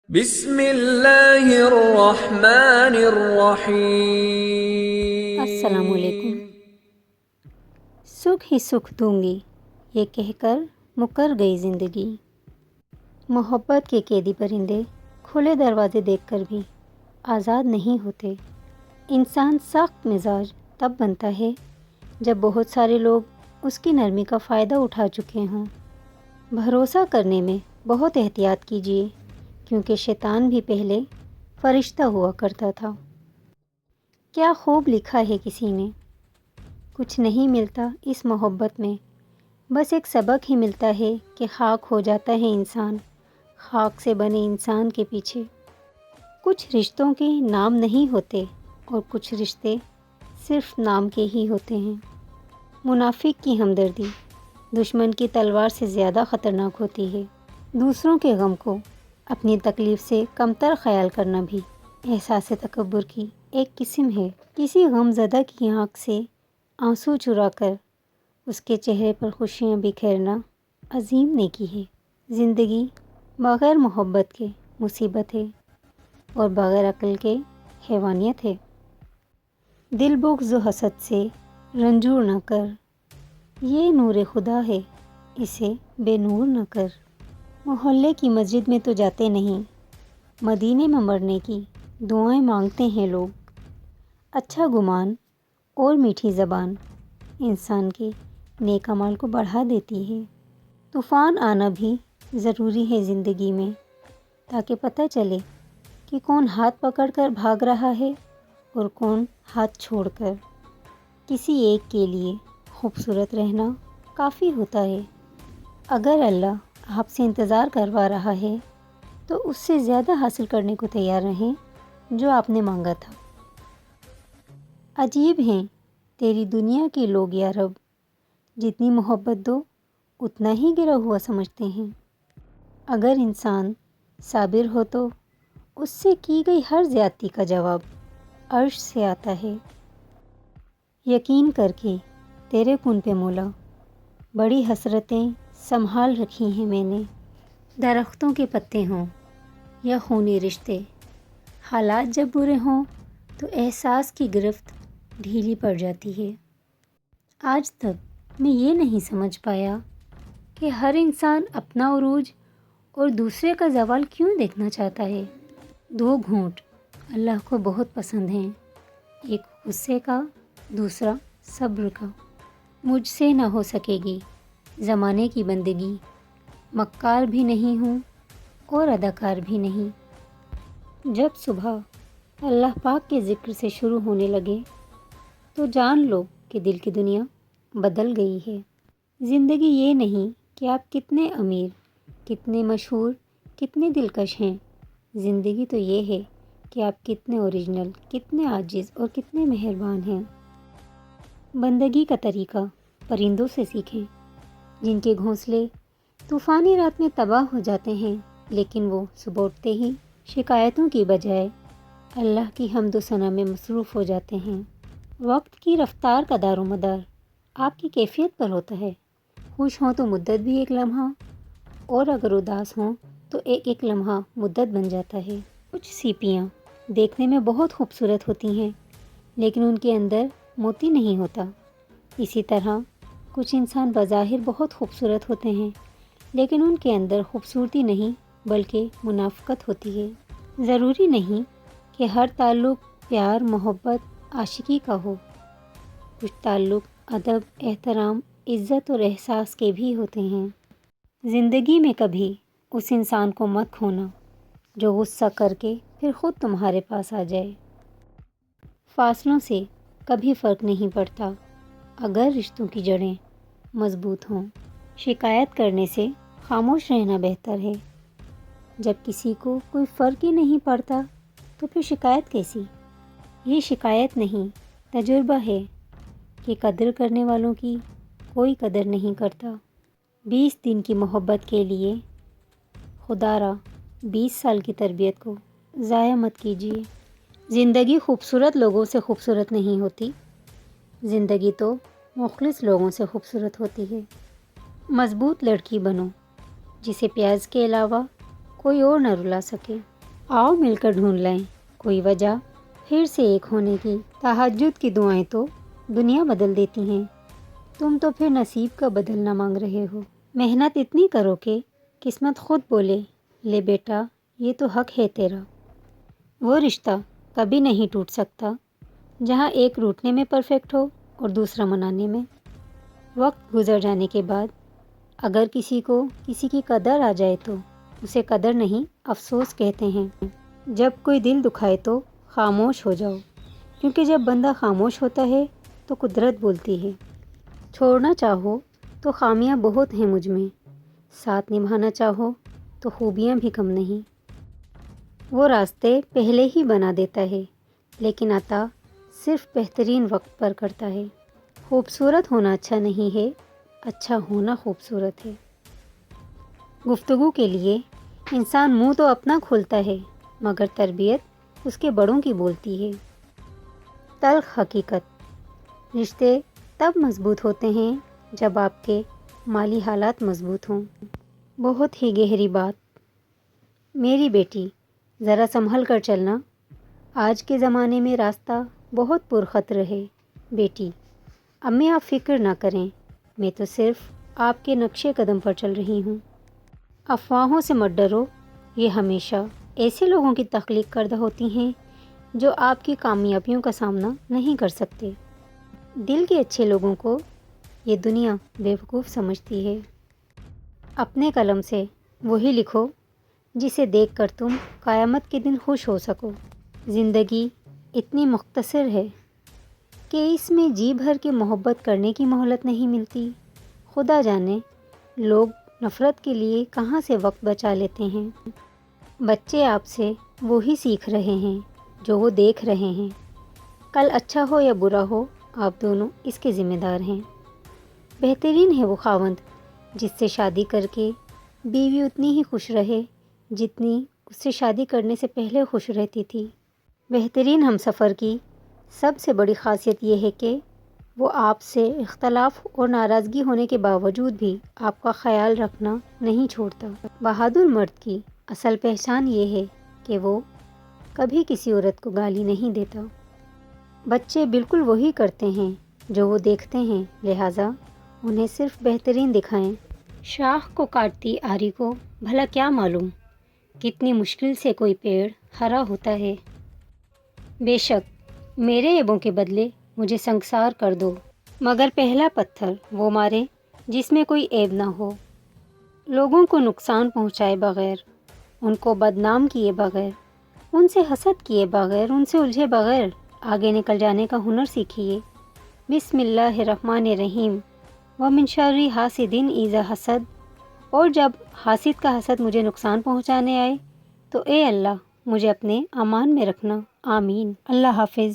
بسم اللہ الرحمن السلام علیکم۔ الرحیم۔ سکھ ہی سکھ دوں گی یہ کہہ کر مکر گئی زندگی۔ محبت کے قیدی پرندے کھلے دروازے دیکھ کر بھی آزاد نہیں ہوتے۔ انسان سخت مزاج تب بنتا ہے جب بہت سارے لوگ اس کی نرمی کا فائدہ اٹھا چکے ہوں۔ بھروسہ کرنے میں بہت احتیاط کیجیے، کیونکہ شیطان بھی پہلے فرشتہ ہوا کرتا تھا۔ کیا خوب لکھا ہے کسی نے، کچھ نہیں ملتا اس محبت میں، بس ایک سبق ہی ملتا ہے کہ خاک ہو جاتا ہے انسان خاک سے بنے انسان کے پیچھے۔ کچھ رشتوں کے نام نہیں ہوتے اور کچھ رشتے صرف نام کے ہی ہوتے ہیں۔ منافق کی ہمدردی دشمن کی تلوار سے زیادہ خطرناک ہوتی ہے۔ دوسروں کے غم کو اپنی تکلیف سے کمتر خیال کرنا بھی احساس تکبر کی ایک قسم ہے۔ کسی غم زدہ کی آنکھ سے آنسو چرا کر اس کے چہرے پر خوشیاں بکھیرنا عظیم نیکی ہے۔ زندگی بغیر محبت کے مصیبت ہے اور بغیر عقل کے حیوانیت ہے۔ دل بغض و حسد سے رنجور نہ کر، یہ نور خدا ہے، اسے بے نور نہ کر۔ محلے کی مسجد میں تو جاتے نہیں، مدینے میں مرنے کی دعائیں مانگتے ہیں لوگ۔ اچھا گمان اور میٹھی زبان انسان کے نیک اعمال کو بڑھا دیتی ہے۔ طوفان آنا بھی ضروری ہے زندگی میں، تاکہ پتہ چلے کہ کون ہاتھ پکڑ کر بھاگ رہا ہے اور کون ہاتھ چھوڑ کر۔ کسی ایک کے لیے خوبصورت رہنا کافی ہوتا ہے۔ اگر اللہ آپ سے انتظار کروا رہا ہے تو اس سے زیادہ حاصل کرنے کو تیار رہیں جو آپ نے مانگا تھا۔ عجیب ہیں تیری دنیا کے لوگ یا رب، جتنی محبت دو اتنا ہی گرا ہوا سمجھتے ہیں۔ اگر انسان صابر ہو تو اس سے کی گئی ہر زیادتی کا جواب عرش سے آتا ہے۔ یقین کر کے تیرے کن پہ مولا، بڑی حسرتیں سنبھال رکھی ہیں میں نے۔ درختوں کے پتے ہوں یا خونی رشتے، حالات جب برے ہوں تو احساس کی گرفت ڈھیلی پڑ جاتی ہے۔ آج تک میں یہ نہیں سمجھ پایا کہ ہر انسان اپنا عروج اور دوسرے کا زوال کیوں دیکھنا چاہتا ہے۔ دو گھونٹ اللہ کو بہت پسند ہیں، ایک غصے کا، دوسرا صبر کا۔ مجھ سے نہ ہو سکے گی زمانے کی بندگی، مکار بھی نہیں ہوں اور اداکار بھی نہیں۔ جب صبح اللہ پاک کے ذکر سے شروع ہونے لگے تو جان لو کہ دل کی دنیا بدل گئی ہے۔ زندگی یہ نہیں کہ آپ کتنے امیر، کتنے مشہور، کتنے دلکش ہیں۔ زندگی تو یہ ہے کہ آپ کتنے اوریجنل، کتنے عاجز اور کتنے مہربان ہیں۔ بندگی کا طریقہ پرندوں سے سیکھیں، جن کے گھونسلے طوفانی رات میں تباہ ہو جاتے ہیں، لیکن وہ صبح اٹھتے ہی شکایتوں کی بجائے اللہ کی حمد و ثنا میں مصروف ہو جاتے ہیں۔ وقت کی رفتار کا دار و مدار آپ کی کیفیت پر ہوتا ہے۔ خوش ہوں تو مدت بھی ایک لمحہ، اور اگر اداس ہوں تو ایک ایک لمحہ مدت بن جاتا ہے۔ کچھ سیپیاں دیکھنے میں بہت خوبصورت ہوتی ہیں، لیکن ان کے اندر موتی نہیں ہوتا۔ اسی طرح کچھ انسان بظاہر بہت خوبصورت ہوتے ہیں، لیکن ان کے اندر خوبصورتی نہیں بلکہ منافقت ہوتی ہے۔ ضروری نہیں کہ ہر تعلق پیار، محبت، عاشقی کا ہو۔ کچھ تعلق ادب، احترام، عزت اور احساس کے بھی ہوتے ہیں۔ زندگی میں کبھی اس انسان کو مت کھونا جو غصہ کر کے پھر خود تمہارے پاس آ جائے۔ فاصلوں سے کبھی فرق نہیں پڑتا اگر رشتوں کی جڑیں مضبوط ہوں۔ شکایت کرنے سے خاموش رہنا بہتر ہے۔ جب کسی کو کوئی فرق ہی نہیں پڑتا تو پھر شکایت کیسی؟ یہ شکایت نہیں، تجربہ ہے کہ قدر کرنے والوں کی کوئی قدر نہیں کرتا۔ 20 دن کی محبت کے لیے خدا را 20 سال کی تربیت کو ضائع مت کیجیے۔ زندگی خوبصورت لوگوں سے خوبصورت نہیں ہوتی، زندگی تو مخلص لوگوں سے خوبصورت ہوتی ہے۔ مضبوط لڑکی بنو جسے پیاز کے علاوہ کوئی اور نہ رلا سکے۔ آؤ مل کر ڈھونڈ لیں کوئی وجہ پھر سے ایک ہونے کی۔ تہجد کی دعائیں تو دنیا بدل دیتی ہیں، تم تو پھر نصیب کا بدلنا مانگ رہے ہو۔ محنت اتنی کرو کہ قسمت خود بولے لے بیٹا یہ تو حق ہے تیرا۔ وہ رشتہ کبھی نہیں ٹوٹ سکتا جہاں ایک روٹنے میں پرفیکٹ ہو اور دوسرا منانے میں۔ وقت گزر جانے کے بعد اگر کسی کو کسی کی قدر آ جائے تو اسے قدر نہیں افسوس کہتے ہیں۔ جب کوئی دل دکھائے تو خاموش ہو جاؤ، کیونکہ جب بندہ خاموش ہوتا ہے تو قدرت بولتی ہے۔ چھوڑنا چاہو تو خامیاں بہت ہیں مجھ میں، ساتھ نبھانا چاہو تو خوبیاں بھی کم نہیں۔ وہ راستے پہلے ہی بنا دیتا ہے لیکن عطا صرف بہترین وقت پر کرتا ہے۔ خوبصورت ہونا اچھا نہیں ہے، اچھا ہونا خوبصورت ہے۔ گفتگو کے لیے انسان منہ تو اپنا کھولتا ہے مگر تربیت اس کے بڑوں کی بولتی ہے۔ تلخ حقیقت، رشتے تب مضبوط ہوتے ہیں جب آپ کے مالی حالات مضبوط ہوں۔ بہت ہی گہری بات۔ میری بیٹی ذرا سنبھل کر چلنا، آج کے زمانے میں راستہ بہت پرخطر ہے۔ بیٹی امی آپ فکر نہ کریں، میں تو صرف آپ کے نقشے قدم پر چل رہی ہوں۔ افواہوں سے مت ڈرو، یہ ہمیشہ ایسے لوگوں کی تخلیق کردہ ہوتی ہیں جو آپ کی کامیابیوں کا سامنا نہیں کر سکتے۔ دل کے اچھے لوگوں کو یہ دنیا بیوقوف سمجھتی ہے۔ اپنے قلم سے وہی لکھو جسے دیکھ کر تم قیامت کے دن خوش ہو سکو۔ زندگی اتنی مختصر ہے کہ اس میں جی بھر کے محبت کرنے کی مہلت نہیں ملتی۔ خدا جانے لوگ نفرت کے لیے کہاں سے وقت بچا لیتے ہیں۔ بچے آپ سے وہی سیکھ رہے ہیں جو وہ دیکھ رہے ہیں۔ کل اچھا ہو یا برا ہو آپ دونوں اس کے ذمہ دار ہیں۔ بہترین ہے وہ خاوند جس سے شادی کر کے بیوی اتنی ہی خوش رہے جتنی اس سے شادی کرنے سے پہلے خوش رہتی تھی۔ بہترین ہمسفر کی سب سے بڑی خاصیت یہ ہے کہ وہ آپ سے اختلاف اور ناراضگی ہونے کے باوجود بھی آپ کا خیال رکھنا نہیں چھوڑتا۔ بہادر مرد کی اصل پہچان یہ ہے کہ وہ کبھی کسی عورت کو گالی نہیں دیتا۔ بچے بالکل وہی کرتے ہیں جو وہ دیکھتے ہیں، لہٰذا انہیں صرف بہترین دکھائیں۔ شاخ کو کاٹتی آری کو بھلا کیا معلوم کتنی مشکل سے کوئی پیڑ ہرا ہوتا ہے۔ بے شک میرے عیبوں کے بدلے مجھے سنگسار کر دو، مگر پہلا پتھر وہ مارے جس میں کوئی عیب نہ ہو۔ لوگوں کو نقصان پہنچائے بغیر، ان کو بدنام کیے بغیر، ان سے حسد کیے بغیر، ان سے الجھے بغیر آگے نکل جانے کا ہنر سیکھیے۔ بسم اللہ الرحمن الرحیم ومن شر حاسد اذا حسد۔ اور جب حاسد کا حسد مجھے نقصان پہنچانے آئے تو اے اللہ مجھے اپنے امان میں رکھنا، آمین۔ اللہ حافظ۔